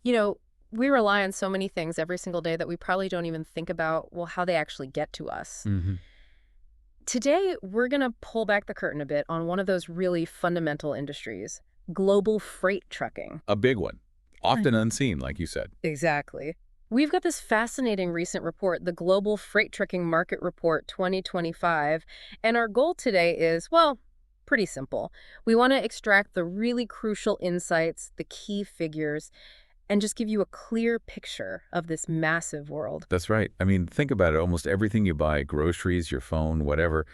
You know, we rely on so many things every single day that we probably don't even think about, well, how they actually get to us. Hmm. Today, we're going to pull back the curtain a bit on one of those really fundamental industries, global freight trucking. A big one, Right. often unseen, like you said. Exactly. We've got this fascinating recent report, the Global Freight Trucking Market Report 2025, and our goal today is, well, pretty simple. We want to extract the really crucial insights, the key figures, and just give you a clear picture of this massive world. That's right. I mean, think about it. Almost everything you buy, groceries, your phone, whatever,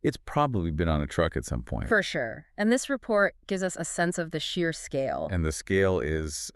it's probably been on a truck at some point. For sure. And this report gives us a sense of the sheer scale. And the scale is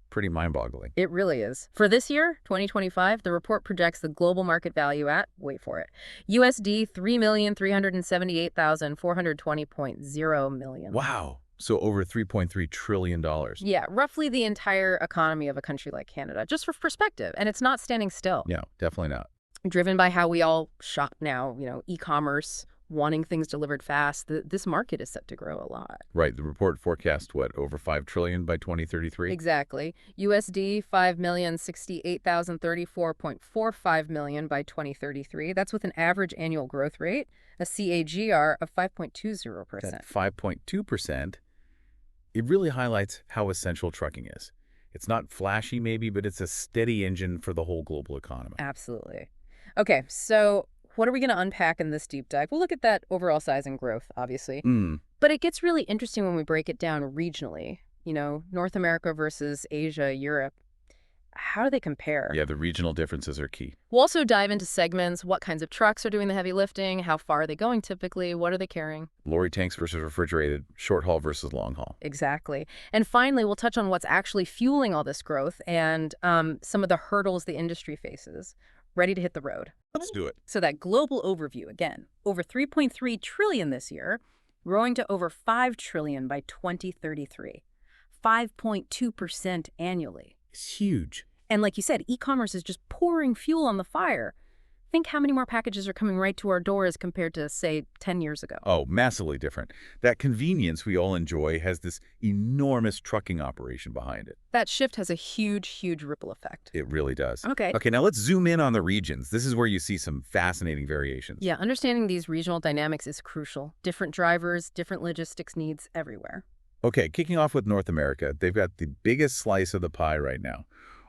pretty mind-boggling. It really is. For this year, 2025, the report projects the global market value at, wait for it, USD 3,378,420.0 million. Wow. So over $3.3 trillion. Yeah, roughly the entire economy of a country like Canada, just for perspective. And it's not standing still. Yeah, definitely not. Driven by how we all shop now, e-commerce, wanting things delivered fast, this market is set to grow a lot. Right. The report forecast, what, over $5 trillion by 2033? Exactly. USD 5,068,034.45 million by 2033. That's with an average annual growth rate, a CAGR of 5.20%. That 5.2%, it really highlights how essential trucking is. It's not flashy maybe, but it's a steady engine for the whole global economy. Absolutely. Okay, so what are we going to unpack in this deep dive? We'll look at that overall size and growth, obviously. Mm, But it gets really interesting when we break it down regionally. North America versus Asia, Europe. How do they compare? yeah, the regional differences are key. We'll also dive into segments, what kinds of trucks are doing the heavy lifting, how far are they going typically, what are they carrying? Lorry tanks versus refrigerated, short haul versus long haul. Exactly. And finally, we'll touch on what's actually fueling all this growth and some of the hurdles the industry faces. Ready to hit the road. Let's do it. So that global overview, again, over 3.3 trillion this year, growing to over 5 trillion by 2033. 5.2% annually. It's huge. And like you said, e-commerce is just pouring fuel on the fire. Think how many more packages are coming right to our doors compared to, say, 10 years ago. Oh, massively different. That convenience we all enjoy has this enormous trucking operation behind it. That shift has a huge, huge ripple effect. It really does. Okay. Okay, now let's zoom in on the regions. This is where you see some fascinating variations. Yeah, understanding these regional dynamics is crucial. Different drivers, different logistics needs everywhere. Okay, kicking off with North America, they've got the biggest slice of the pie right now,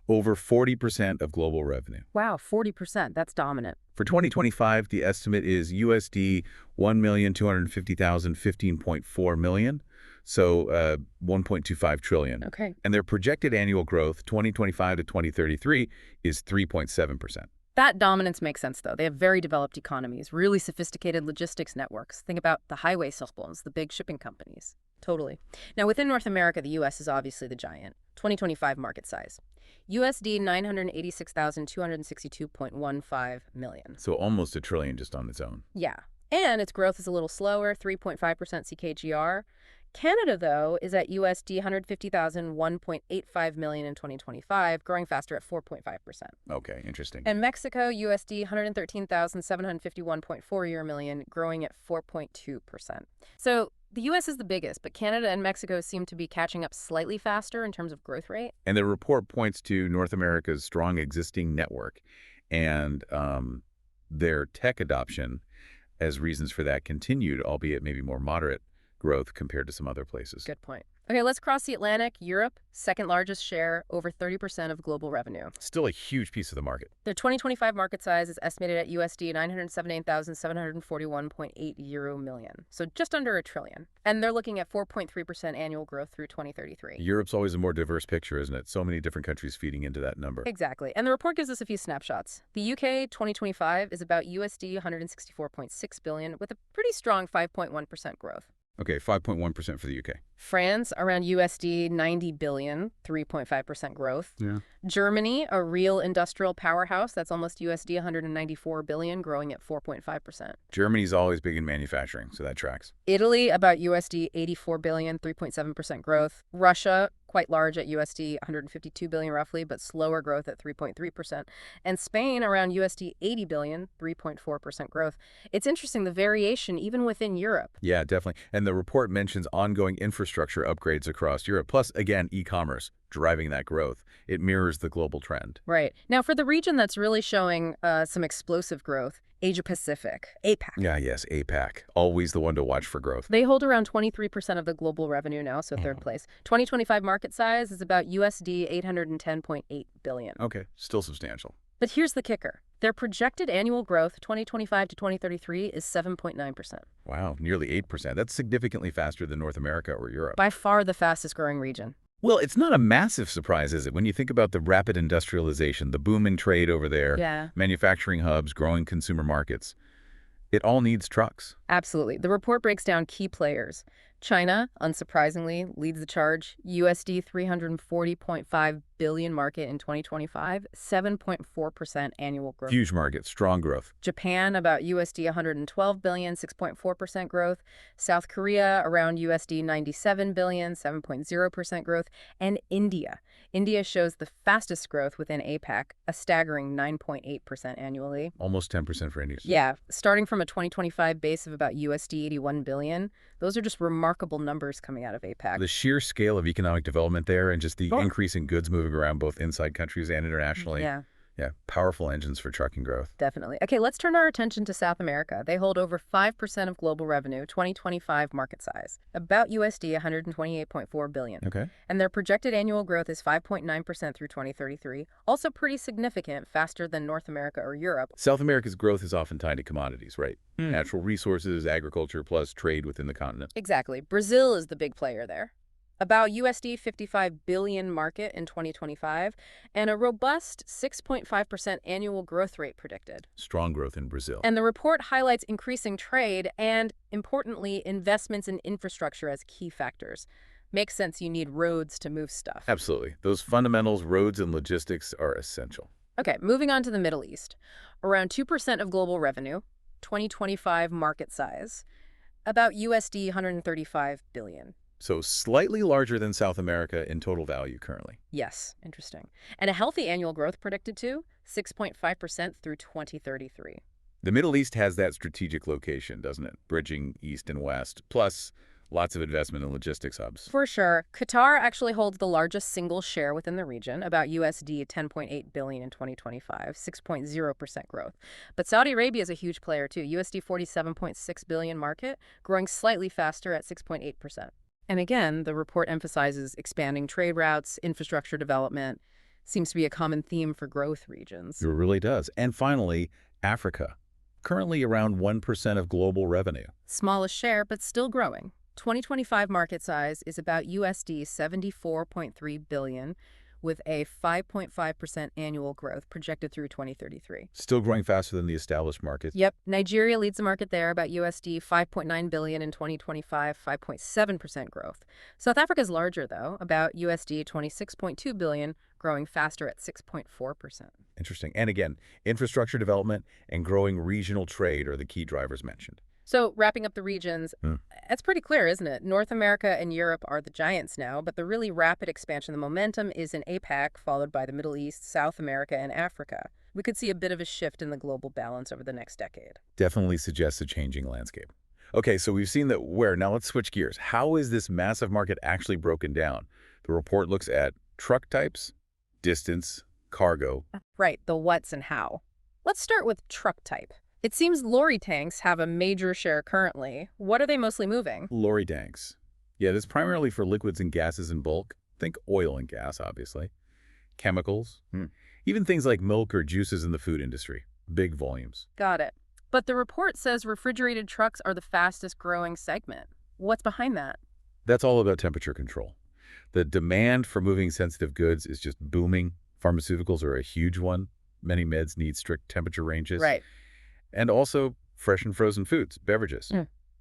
over 40% of global revenue. Wow, 40%. That's dominant. For 2025, the estimate is USD 1,250,000, 15.4 million, so 1.25 trillion. Okay. And their projected annual growth, 2025 to 2033, is 3.7%. That dominance makes sense, though. They have very developed economies, really sophisticated logistics networks. Think about the highway systems, the big shipping companies. Totally. Now, within North America, the U.S. is obviously the giant. 2025 market size. USD 986,262.15 million. So almost a trillion just on its own. Yeah. And its growth is a little slower, 3.5% CAGR. Canada, though, is at USD 150,001.85 million in 2025, growing faster at 4.5%. Okay, interesting. And Mexico, USD 113,751.4 million, growing at 4.2%. So the U.S. is the biggest, but Canada and Mexico seem to be catching up slightly faster in terms of growth rate. And the report points to North America's strong existing network and their tech adoption as reasons for that continued, albeit maybe more moderate, growth compared to some other places. Good point. Okay, let's cross the Atlantic. Europe, second largest share, over 30% of global revenue. Still a huge piece of the market. Their 2025 market size is estimated at USD 978,741.8 million, so just under a trillion. And they're looking at 4.3% annual growth through 2033. Europe's always a more diverse picture, isn't it? So many different countries feeding into that number. Exactly. And the report gives us a few snapshots. The UK 2025 is about USD 164.6 billion with a pretty strong 5.1% growth. Okay, 5.1% for the UK. France, around USD 90 billion, 3.5% growth. Yeah. Germany, a real industrial powerhouse, that's almost USD 194 billion, growing at 4.5%. Germany's always big in manufacturing, so that tracks. Italy, about USD 84 billion, 3.7% growth. Russia, quite large at USD 152 billion roughly, but slower growth at 3.3%. And Spain around USD 80 billion, 3.4% growth. It's interesting the variation even within Europe. Yeah, definitely. And the report mentions ongoing infrastructure upgrades across Europe, plus, again, e-commerce driving that growth. It mirrors the global trend. Right. Now, for the region that's really showing some explosive growth, Asia Pacific, APAC. Yeah, yes, APAC. Always the one to watch for growth. They hold around 23% of the global revenue now, so third place. 2025 market size is about USD 810.8 billion. Okay, still substantial. But here's the kicker. Their projected annual growth 2025 to 2033 is 7.9%. Wow, nearly 8%. That's significantly faster than North America or Europe. By far the fastest growing region. Well, it's not a massive surprise, is it? When you think about the rapid industrialization, the boom in trade over there, Yeah. manufacturing hubs, growing consumer markets, it all needs trucks. Absolutely. The report breaks down key players. China, unsurprisingly, leads the charge. USD 340.5 billion market in 2025, 7.4% annual growth. Huge market, strong growth. Japan, about USD 112 billion, 6.4% growth. South Korea, around USD 97 billion, 7.0% growth. And India. India shows the fastest growth within APAC, a staggering 9.8% annually. Almost 10% for India. Yeah, starting from a 2025 base of about USD 81 billion. Those are just remarkable numbers coming out of APAC. The sheer scale of economic development there and just the Oh. increase in goods moving around both inside countries and internationally. Yeah. Yeah, powerful engines for trucking growth. Definitely. Okay, let's turn our attention to South America. They hold over 5% of global revenue, 2025 market size, about USD 128.4 billion. Okay. And their projected annual growth is 5.9% through 2033, also pretty significant, faster than North America or Europe. South America's growth is often tied to commodities, right? Natural resources, agriculture, plus trade within the continent. Exactly. Brazil is the big player there. About USD 55 billion market in 2025, and a robust 6.5% annual growth rate predicted. Strong growth in Brazil. And the report highlights increasing trade and, importantly, investments in infrastructure as key factors. Makes sense you need roads to move stuff. Absolutely. Those fundamentals, roads and logistics, are essential. Okay, moving on to the Middle East. Around 2% of global revenue, 2025 market size, about USD 135 billion. So slightly larger than South America in total value currently. Yes, interesting. And a healthy annual growth predicted too, 6.5% through 2033. The Middle East has that strategic location, doesn't it? Bridging east and west, plus lots of investment in logistics hubs. For sure. Qatar actually holds the largest single share within the region, about USD 10.8 billion in 2025, 6.0% growth. But Saudi Arabia is a huge player too, USD 47.6 billion market, growing slightly faster at 6.8%. And again, the report emphasizes expanding trade routes, infrastructure development. Seems to be a common theme for growth regions. It really does. And finally, Africa, currently around 1% of global revenue. Smallest share, but still growing. 2025 market size is about USD 74.3 billion, with a 5.5% annual growth projected through 2033. Still growing faster than the established markets. Yep, Nigeria leads the market there, about USD 5.9 billion in 2025, 5.7% growth. South Africa's larger though, about USD 26.2 billion, growing faster at 6.4%. Interesting. And again, infrastructure development and growing regional trade are the key drivers mentioned. So wrapping up the regions, it's pretty clear, isn't it? North America and Europe are the giants now, but the really rapid expansion, the momentum is in APAC, followed by the Middle East, South America, and Africa. We could see a bit of a shift in the global balance over the next decade. Definitely suggests a changing landscape. Okay, so we've seen that where. Now let's switch gears. How is this massive market actually broken down? The report looks at truck types, distance, cargo. Right, the what's and how. Let's start with truck type. It seems lorry tanks have a major share currently. What are they mostly moving? Lorry tanks. Yeah, this is primarily for liquids and gases in bulk. Think oil and gas, obviously. Chemicals. Even things like milk or juices in the food industry. Big volumes. Got it. But the report says refrigerated trucks are the fastest growing segment. What's behind that? That's all about temperature control. The demand for moving sensitive goods is just booming. Pharmaceuticals are a huge one. Many meds need strict temperature ranges. Right. And also fresh and frozen foods, beverages.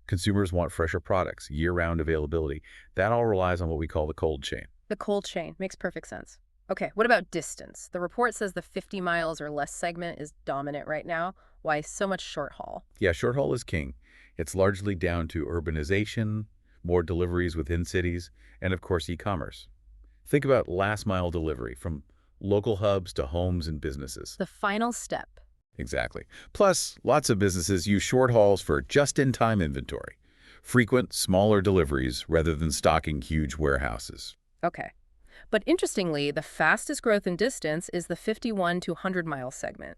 Consumers want fresher products, year-round availability. That all relies on what we call the cold chain. The cold chain. Makes perfect sense. Okay, what about distance? The report says the 50 miles or less segment is dominant right now. Why so much short haul? Yeah, short haul is king. It's largely down to urbanization, more deliveries within cities, and of course e-commerce. Think about last-mile delivery from local hubs to homes and businesses. The final step. Exactly. Plus, lots of businesses use short hauls for just-in-time inventory. Frequent, smaller deliveries rather than stocking huge warehouses. Okay. But interestingly, the fastest growth in distance is the 51 to 100-mile segment.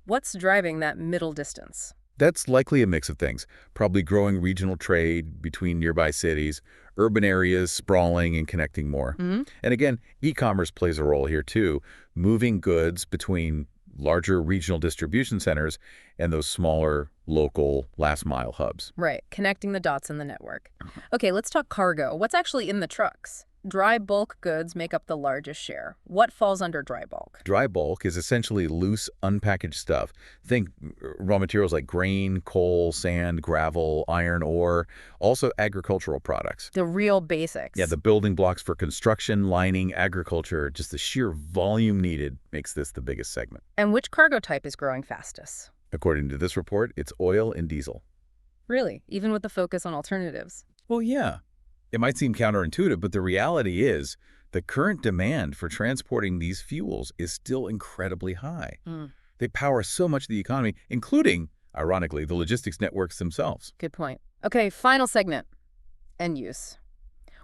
What's driving that middle distance? That's likely a mix of things, probably growing regional trade between nearby cities, urban areas sprawling and connecting more. Hmm. And again, e-commerce plays a role here too, moving goods between larger regional distribution centers and those smaller, local, last-mile hubs. Right, connecting the dots in the network. Okay, let's talk cargo. What's actually in the trucks? Dry bulk goods make up the largest share. What falls under dry bulk? Dry bulk is essentially loose, unpackaged stuff. Think raw materials like grain, coal, sand, gravel, iron ore, also agricultural products. The real Yeah, basics. the building blocks for construction, lining, agriculture, just the sheer volume needed makes this the biggest segment. And which cargo type is growing fastest? According to this report, it's oil and diesel. Really, even with the focus on alternatives. Well, yeah. It might seem counterintuitive, but the reality is the current demand for transporting these fuels is still incredibly high. Mm, They power so much of the economy, including, ironically, the logistics networks themselves. good point. Okay, final segment. End use.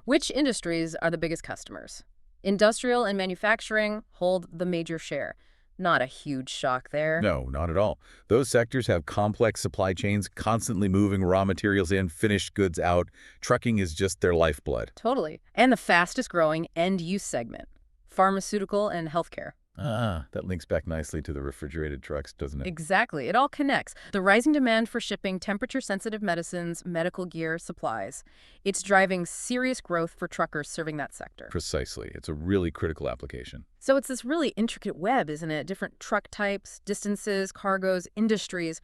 Which industries are the biggest customers? Industrial and manufacturing hold the major share. Not a huge shock there. No, not at all. Those sectors have complex supply chains, constantly moving raw materials in, finished goods out. Trucking is just their lifeblood. Totally. And the fastest growing end use segment, pharmaceutical and healthcare. That links back nicely to the refrigerated trucks, doesn't it? Exactly. It all connects. The rising demand for shipping temperature-sensitive medicines, medical gear, supplies. It's driving serious growth for truckers serving that sector. Precisely. It's a really critical application. So it's this really intricate web, isn't it? Different truck types, distances, cargoes, industries,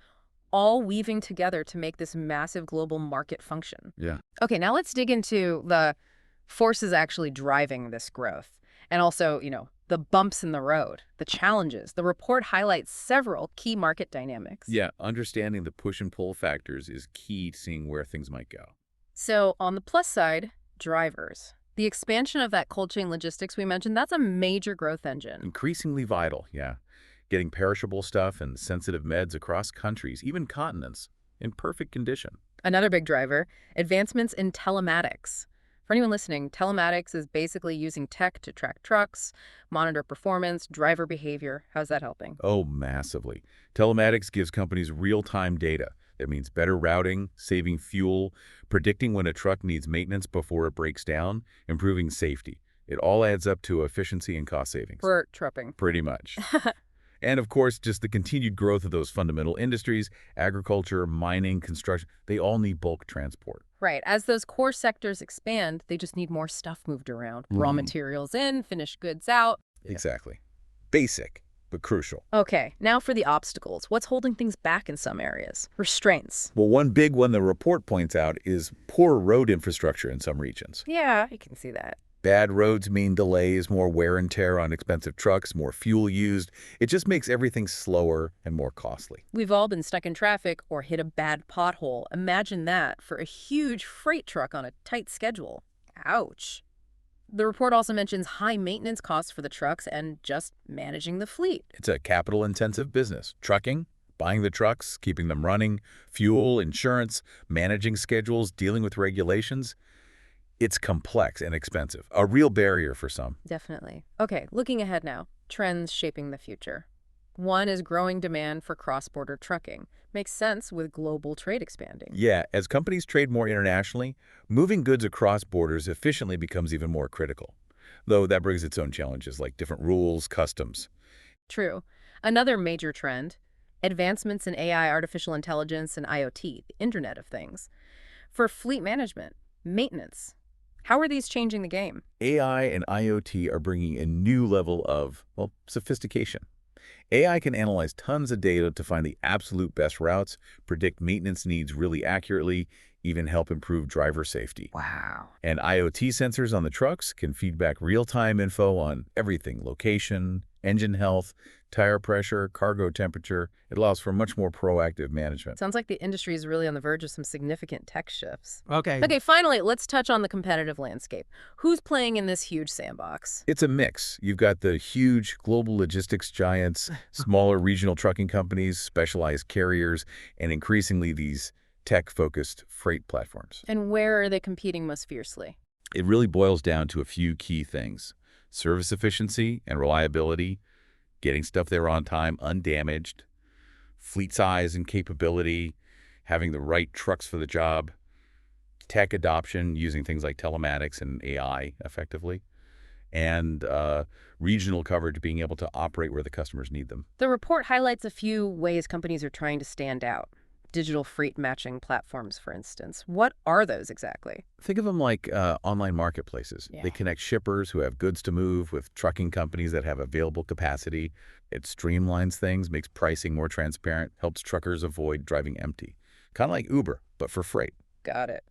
all weaving together to make this massive global market function. Yeah. Okay, now let's dig into the forces actually driving this growth. And also, the bumps in the road, the challenges. The report highlights several key market dynamics. Yeah, understanding the push and pull factors is key to seeing where things might go. So on the plus side, drivers. The expansion of that cold chain logistics we mentioned, that's a major growth engine. Increasingly vital, yeah. Getting perishable stuff and sensitive meds across countries, even continents, in perfect condition. Another big driver, advancements in telematics. For anyone listening, telematics is basically using tech to track trucks, monitor performance, driver behavior. How's that helping? Oh, massively. Telematics gives companies real-time data. That means better routing, saving fuel, predicting when a truck needs maintenance before it breaks down, improving safety. It all adds up to efficiency and cost savings. For trupping. Pretty much. And of course, just the continued growth of those fundamental industries, agriculture, mining, construction, they all need bulk transport. Right. As those core sectors expand, they just need more stuff moved around. Raw Mhm. materials in, finished goods out. Exactly. Basic, but crucial. Okay, now for the obstacles. What's holding things back in some areas? Restraints. Well, one big one the report points out is poor road infrastructure in some regions. Yeah, I can see that. Bad roads mean delays, more wear and tear on expensive trucks, more fuel used. It just makes everything slower and more costly. We've all been stuck in traffic or hit a bad pothole. Imagine that for a huge freight truck on a tight schedule. Ouch. The report also mentions high maintenance costs for the trucks and just managing the fleet. It's a capital-intensive business. Trucking, buying the trucks, keeping them running, fuel, insurance, managing schedules, dealing with regulations. It's complex and expensive, a real barrier for some. Definitely. Okay, looking ahead now. Trends shaping the future. One is growing demand for cross-border trucking. Makes sense with global trade expanding. Yeah, as companies trade more internationally, moving goods across borders efficiently becomes even more critical. Though that brings its own challenges like different rules, customs. True. Another major trend, advancements in AI, artificial intelligence, and IoT, the Internet of Things. For fleet management, maintenance, how are these changing the game? AI and IoT are bringing a new level of, well, sophistication. AI can analyze tons of data to find the absolute best routes, predict maintenance needs really accurately, even help improve driver safety. Wow. And IoT sensors on the trucks can feed back real-time info on everything, location, engine health, tire pressure, cargo temperature. It allows for much more proactive management. Sounds like the industry is really on the verge of some significant tech shifts. Okay. Okay, finally, let's touch on the competitive landscape. Who's playing in this huge sandbox? It's a mix. You've got the huge global logistics giants, smaller regional trucking companies, specialized carriers, and increasingly these tech-focused freight platforms. And where are they competing most fiercely? It really boils down to a few key things: service efficiency and reliability, getting stuff there on time, undamaged, fleet size and capability, having the right trucks for the job, tech adoption using things like telematics and AI effectively, and regional coverage, being able to operate where the customers need them. The report highlights a few ways companies are trying to stand out. Digital freight matching platforms, for instance. What are those exactly? Think of them like online marketplaces. Yeah. They connect shippers who have goods to move with trucking companies that have available capacity. It streamlines things, makes pricing more transparent, helps truckers avoid driving empty. Kind of like Uber, but for freight. Got it.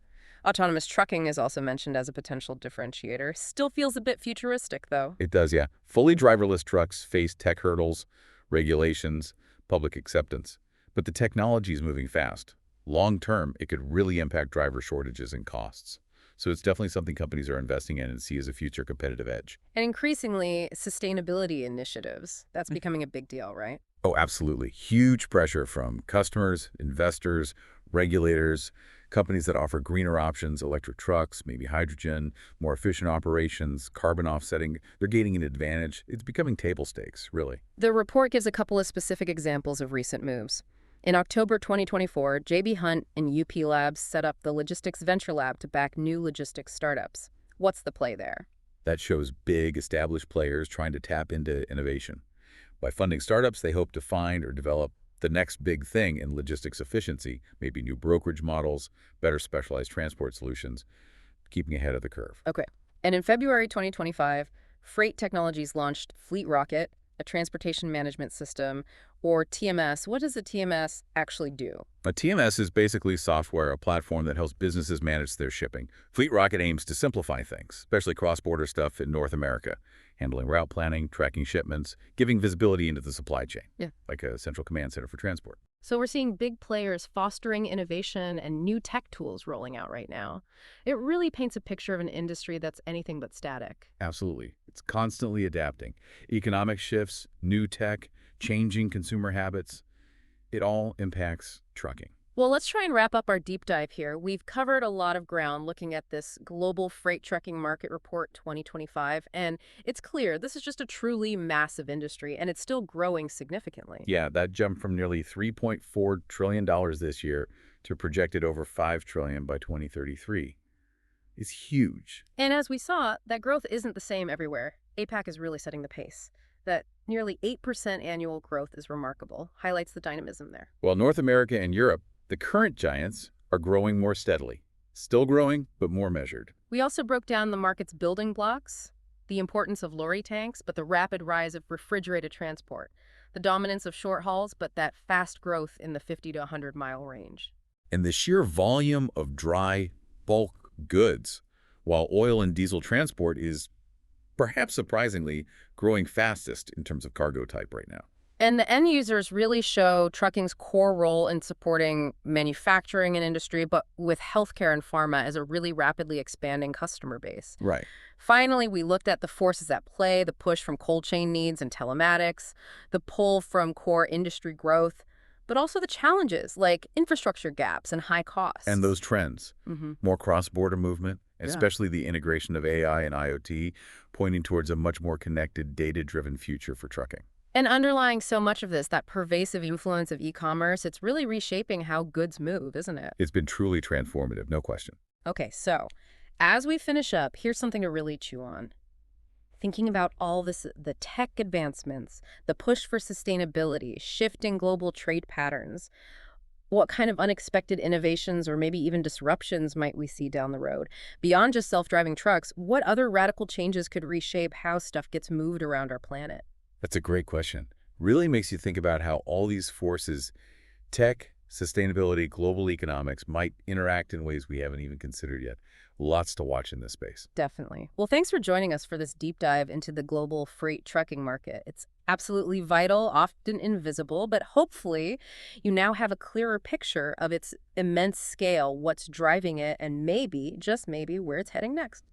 Autonomous trucking is also mentioned as a potential differentiator. Still feels a bit futuristic, though. It does, yeah. Fully driverless trucks face tech hurdles, regulations, public acceptance. But the technology is moving fast. Long term, it could really impact driver shortages and costs. So it's definitely something companies are investing in and see as a future competitive edge. And increasingly, sustainability initiatives. That's becoming a big deal, right? Oh, absolutely. Huge pressure from customers, investors, regulators, companies that offer greener options, electric trucks, maybe hydrogen, more efficient operations, carbon offsetting. They're gaining an advantage. It's becoming table stakes, really. The report gives a couple of specific examples of recent moves. In October 2024, JB Hunt and UP Labs set up the Logistics Venture Lab to back new logistics startups. What's the play there? That shows big, established players trying to tap into innovation. By funding startups, they hope to find or develop the next big thing in logistics efficiency, maybe new brokerage models, better specialized transport solutions, keeping ahead of the curve. Okay. And in February 2025, Freight Technologies launched Fleet Rocket, a transportation management system, or TMS. What does a TMS actually do? A TMS is basically software, a platform that helps businesses manage their shipping. Fleet Rocket aims to simplify things, especially cross-border stuff in North America, handling route planning, tracking shipments, giving visibility into the supply chain, like a central command center for transport. So we're seeing big players fostering innovation and new tech tools rolling out right now. It really paints a picture of an industry that's anything but static. Absolutely. It's constantly adapting. Economic shifts, new tech, changing consumer habits, it all impacts trucking. Well, let's try and wrap up our deep dive here. We've covered a lot of ground looking at this Global Freight Trucking Market Report 2025, and it's clear this is just a truly massive industry, and it's still growing significantly. Yeah, that jumped from nearly $3.4 trillion this year to projected over $5 trillion by 2033. It's huge. And as we saw, that growth isn't the same everywhere. APAC is really setting the pace. That nearly 8% annual growth is remarkable, highlights the dynamism there. While North America and Europe, the current giants, are growing more steadily. Still growing, but more measured. We also broke down the market's building blocks, the importance of lorry tanks, but the rapid rise of refrigerated transport, the dominance of short hauls, but that fast growth in the 50 to 100-mile range. And the sheer volume of dry, bulk goods, while oil and diesel transport is, perhaps surprisingly, growing fastest in terms of cargo type right now. And the end users really show trucking's core role in supporting manufacturing and industry, but with healthcare and pharma as a really rapidly expanding customer base. Right. Finally, we looked at the forces at play, the push from cold chain needs and telematics, the pull from core industry growth, but also the challenges like infrastructure gaps and high costs. And those trends, more cross-border movement, Yeah. especially the integration of AI and IoT, pointing towards a much more connected, data-driven future for trucking. And underlying so much of this, that pervasive influence of e-commerce, it's really reshaping how goods move, isn't it? It's been truly transformative, no question. Okay, so as we finish up, here's something to really chew on. Thinking about all this, the tech advancements, the push for sustainability, shifting global trade patterns, what kind of unexpected innovations or maybe even disruptions might we see down the road? Beyond just self-driving trucks, what other radical changes could reshape how stuff gets moved around our planet? That's a great question. Really makes you think about how all these forces, tech, sustainability, global economics might interact in ways we haven't even considered yet. Lots to watch in this space. Definitely. Well, thanks for joining us for this deep dive into the global freight trucking market. It's absolutely vital, often invisible, but hopefully you now have a clearer picture of its immense scale, what's driving it, and maybe, just maybe, where it's heading next.